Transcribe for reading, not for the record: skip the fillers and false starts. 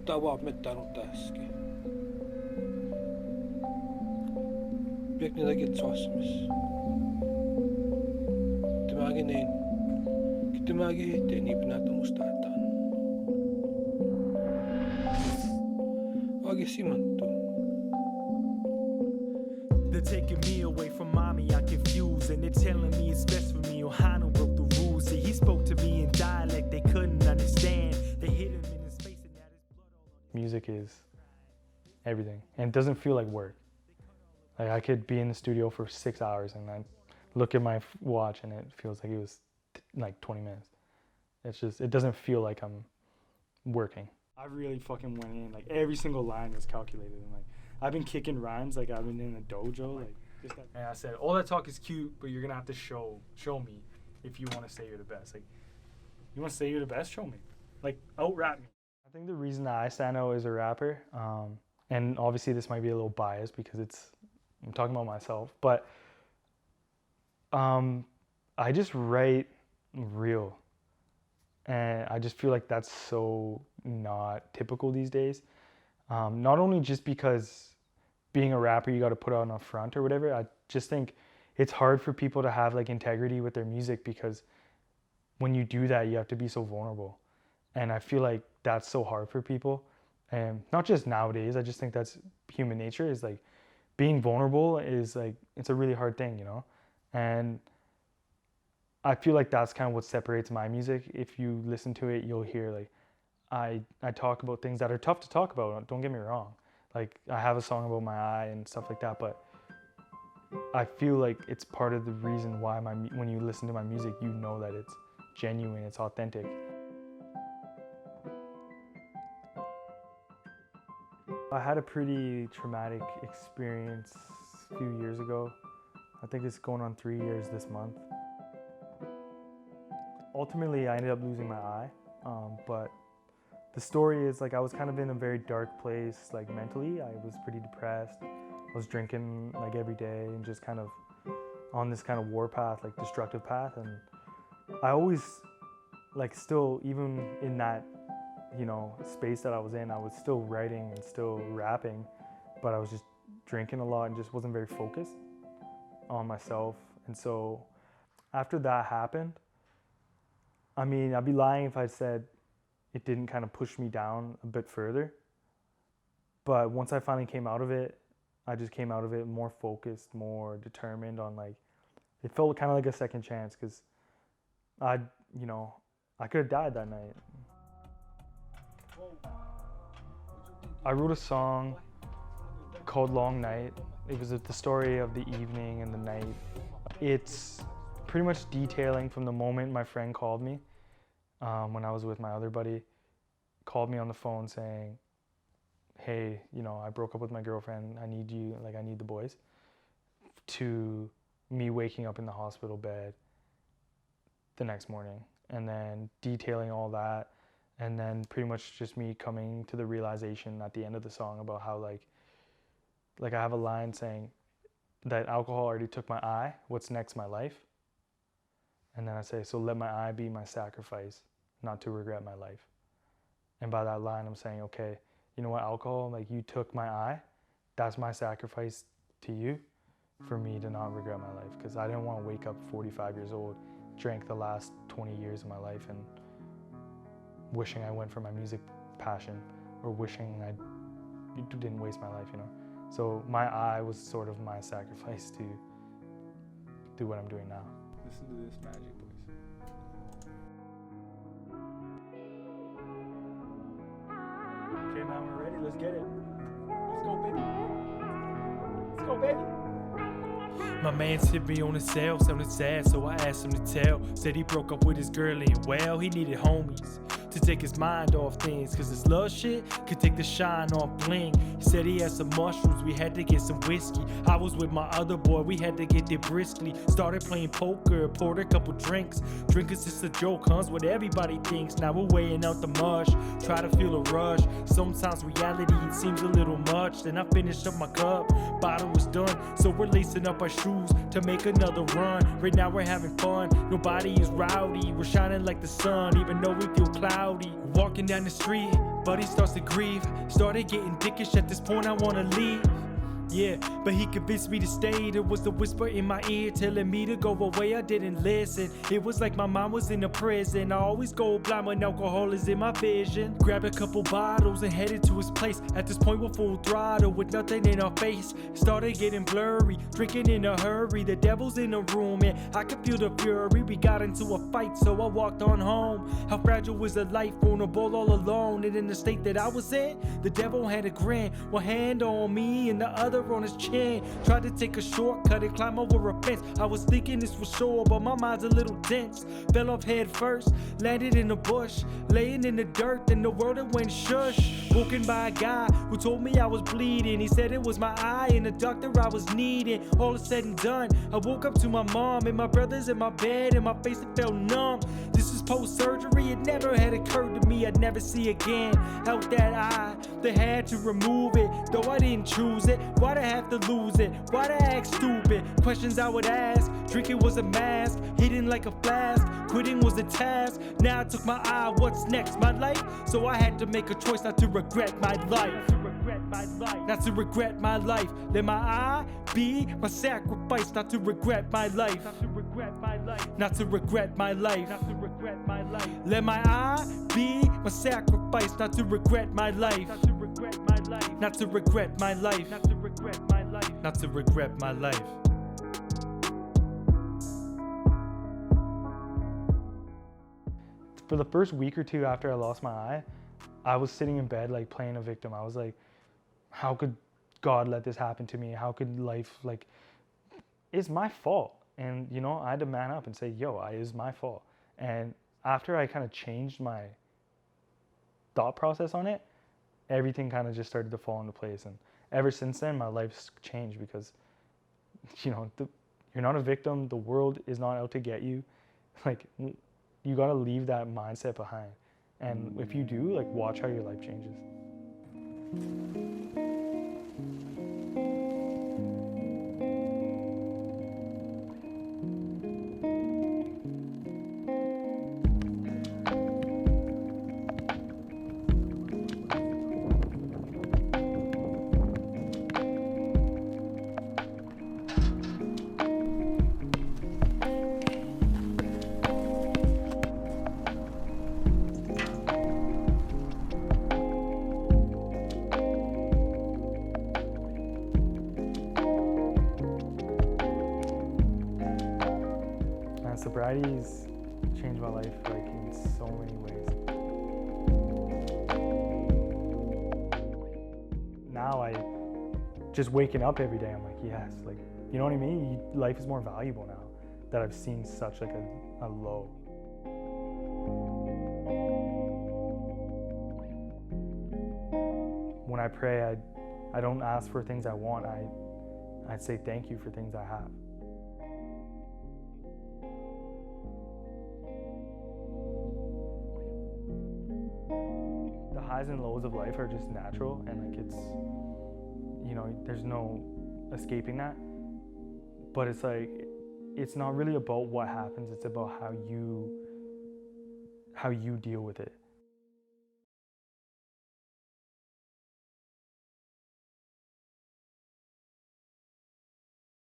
Tawa mettanut täski. Piekni takia tsosmis. Tämäkin niin. Tämäkin hittiin niin pinätumusta etaan. Oikein simanttu. They're taking me away from mommy, I'm confused. And they're telling me it's best for me. Ohana broke the rules. See, he spoke to me in dialect they couldn't understand. They hit him in his face and now his blood all on. Music is everything. And it doesn't feel like work. Like I could be in the studio for 6 hours and I look at my watch and it feels like it was like 20 minutes. It's just, it doesn't feel like I'm working. I really fucking went in, like every single line was calculated and like, I've been kicking rhymes like I've been in a dojo, like just that. And I said, all that talk is cute, but you're gonna have to show me if you want to say you're the best. Like, you want to say you're the best? Show me. Like, out-rap me. I think the reason that I stand out as a rapper, and obviously this might be a little biased because I'm talking about myself, but I just write real. And I just feel like that's so not typical these days. Not only just because being a rapper, you got to put on a front or whatever. I just think it's hard for people to have like integrity with their music because when you do that, you have to be so vulnerable. And I feel like that's so hard for people. And not just nowadays, I just think that's human nature is like being vulnerable is like, it's a really hard thing, you know? And I feel like that's kind of what separates my music. If you listen to it, you'll hear like, I talk about things that are tough to talk about, don't get me wrong. Like I have a song about my eye and stuff like that, but I feel like it's part of the reason why when you listen to my music, you know that it's genuine, it's authentic. I had a pretty traumatic experience a few years ago. I think it's going on 3 years this month. Ultimately, I ended up losing my eye, but the story is like I was kind of in a very dark place, like mentally. I was pretty depressed. I was drinking like every day and just kind of on this kind of war path, like destructive path. And I always like still, even in that, you know, space that I was in, I was still writing and still rapping, but I was just drinking a lot and just wasn't very focused on myself. And so after that happened, I mean, I'd be lying if I said it didn't kind of push me down a bit further. But once I finally came out of it, I just came out of it more focused, more determined on like, it felt kind of like a second chance because I could have died that night. I wrote a song called Long Night. It was the story of the evening and the night. It's pretty much detailing from the moment my friend called me when I was with my other buddy, called me on the phone saying, hey, you know, I broke up with my girlfriend, I need you, like I need the boys, to me waking up in the hospital bed the next morning and then detailing all that. And then pretty much just me coming to the realization at the end of the song about how like I have a line saying that alcohol already took my eye, what's next, my life? And then I say, so let my eye be my sacrifice, not to regret my life. And by that line, I'm saying, okay, you know what, alcohol, like you took my eye, that's my sacrifice to you for me to not regret my life. Because I didn't want to wake up 45 years old, drank the last 20 years of my life and wishing I went for my music passion or wishing I didn't waste my life, you know? So my eye was sort of my sacrifice to do what I'm doing now. Listen to this magic, boys. Okay, man, we're ready. Let's get it. Let's go, baby. Let's go, baby. My man hit me on his cell, sounded sad, so I asked him to tell. Said he broke up with his girl and well, he needed homies to take his mind off things, cause this love shit could take the shine off bling. He said he had some mushrooms, we had to get some whiskey. I was with my other boy, we had to get there briskly. Started playing poker, poured a couple drinks. Drinking's just a joke, huh? What everybody thinks. Now we're weighing out the mush, try to feel a rush. Sometimes reality seems a little much. Then I finished up my cup, bottle was done, so we're lacing up our shoes to make another run. Right now we're having fun, nobody is rowdy. We're shining like the sun, even though we feel cloudy. Walking down the street, buddy starts to grieve. Started getting dickish, at this point I wanna leave. Yeah, but he convinced me to stay. There was the whisper in my ear telling me to go away. I didn't listen. It was like my mom was in a prison. I always go blind when alcohol is in my vision. Grabbed a couple bottles and headed to his place. At this point we're full throttle with nothing in our face. Started getting blurry, drinking in a hurry. The devil's in the room and I could feel the fury. We got into a fight, so I walked on home. How fragile is a life, vulnerable all alone. And in the state that I was in, the devil had a grin. One hand on me and the other on his chin. Tried to take a shortcut and climb over a fence. I was thinking this was sure, but my mind's a little dense. Fell off head first, landed in a bush, laying in the dirt, and the world it went shush. Woken by a guy who told me I was bleeding. He said it was my eye and the doctor I was needing. All is said and done, I woke up to my mom and my brothers in my bed, and my face it felt numb. This is post-surgery, it never had occurred to me I'd never see again. Out that eye, they had to remove it, though I didn't choose it. Why'd I have to lose it? Why'd I act stupid? Questions I would ask. Drinking was a mask, hidden like a flask. Quitting was a task. Now I took my eye, what's next? My life? So I had to make a choice not to regret my life. Not to regret my life. Let my eye be my sacrifice. Not to regret my life. Not to regret my life. Not to regret my life. Not to regret my life. Let my eye be my sacrifice. Not to regret my life. Not to regret my life. Not to regret my life. Not to regret my life. Not to regret my life. For the first week or two after I lost my eye, I was sitting in bed like playing a victim. I was like, how could God let this happen to me? How could life, like, it's my fault. And you know, I had to man up and say, yo, it is my fault. And after I kind of changed my thought process on it, everything kind of just started to fall into place. And ever since then, my life's changed because, you know, you're not a victim. The world is not out to get you. Like, you got to leave that mindset behind. And if you do, like, watch how your life changes. Sobriety's changed my life like in so many ways. Now I just waking up every day, I'm like, yes, like, you know what I mean? Life is more valuable now that I've seen such like a low. When I pray, I don't ask for things I want. I say thank you for things I have. The highs and lows of life are just natural, and like it's, you know, there's no escaping that. But it's like, it's not really about what happens, it's about how you deal with it.